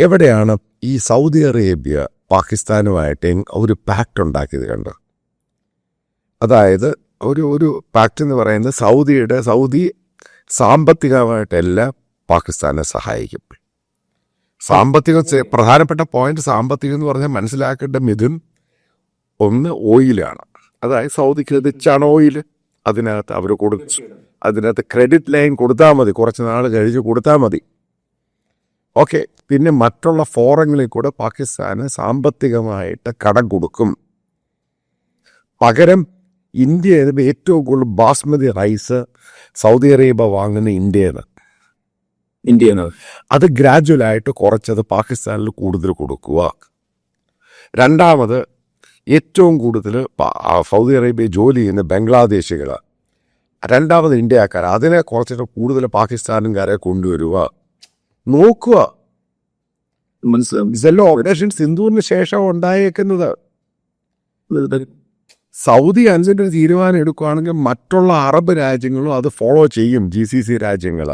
എവിടെയാണ് ഈ Saudi Arabia പാകിസ്ഥാനുമായിട്ട് ഒരു പാക്ട് ഉണ്ടാക്കിയത് കണ്ട്? അതായത് ഒരു പാക്ട് എന്ന് പറയുന്നത് സൗദി സാമ്പത്തികമായിട്ടെല്ലാം പാകിസ്ഥാനെ സഹായിക്കും. പ്രധാനപ്പെട്ട പോയിന്റ് സാമ്പത്തികം എന്ന് പറഞ്ഞാൽ മനസ്സിലാക്കേണ്ട മിഥുൻ ഒന്ന് ഓയിലാണ്. അതായത് സൗദിക്ക് റിച്ചാണ് ഓയിൽ. അതിനകത്ത് അവർ അതിനകത്ത് ക്രെഡിറ്റ് ലൈൻ കൊടുത്താൽ മതി, കുറച്ച് നാൾ കഴിച്ച് കൊടുത്താൽ മതി. ഓക്കെ. പിന്നെ മറ്റുള്ള ഫോറങ്ങളിൽ കൂടെ പാകിസ്ഥാന് സാമ്പത്തികമായിട്ട് കടം കൊടുക്കും. പകരം ഇന്ത്യയിൽ ഏറ്റവും കൂടുതൽ ബാസ്മതി റൈസ് സൗദി അറേബ്യ വാങ്ങുന്ന ഇന്ത്യയിൽ അത് ഗ്രാജുവലായിട്ട് കുറച്ചത് പാകിസ്ഥാനിൽ കൂടുതൽ കൊടുക്കുക. രണ്ടാമത്, ഏറ്റവും കൂടുതൽ സൗദി അറേബ്യ ജോലി ചെയ്യുന്ന ബംഗ്ലാദേശികൾ, രണ്ടാമത് ഇന്ത്യക്കാർ, അതിനെ കുറച്ചിട്ട് കൂടുതൽ പാകിസ്ഥാനുകാരെ കൊണ്ടുവരിക. നോക്കുക, ഇതെല്ലാം ഓപ്പറേഷൻ സിന്ധൂറിന് ശേഷം ഉണ്ടായേക്കുന്നത്. സൗദി അനുസരിച്ച് ഒരു തീരുമാനം എടുക്കുകയാണെങ്കിൽ മറ്റുള്ള അറബ് രാജ്യങ്ങളും അത് ഫോളോ ചെയ്യും. GCC രാജ്യങ്ങൾ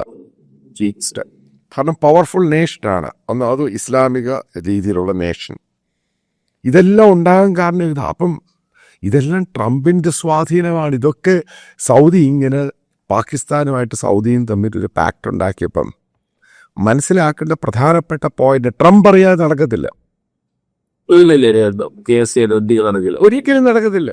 കാരണം പവർഫുൾ നേഷനാണ്. അത് ഇസ്ലാമിക രീതിയിലുള്ള നേഷൻ. ഇതെല്ലാം ഉണ്ടാകാൻ കാരണം ഇതാ. അപ്പം ഇതെല്ലാം ട്രംപിൻ്റെ സ്വാധീനമാണ്. ഇതൊക്കെ സൗദി ഇങ്ങനെ പാകിസ്ഥാനുമായിട്ട് സൗദിയും തമ്മിൽ ഒരു പാക്ട് ഉണ്ടാക്കിയപ്പം മനസ്സിലാക്കേണ്ട പ്രധാനപ്പെട്ട പോയിന്റ്, ട്രംപ് അറിയാതെ നടക്കത്തില്ല, ഒരിക്കലും നടക്കത്തില്ല.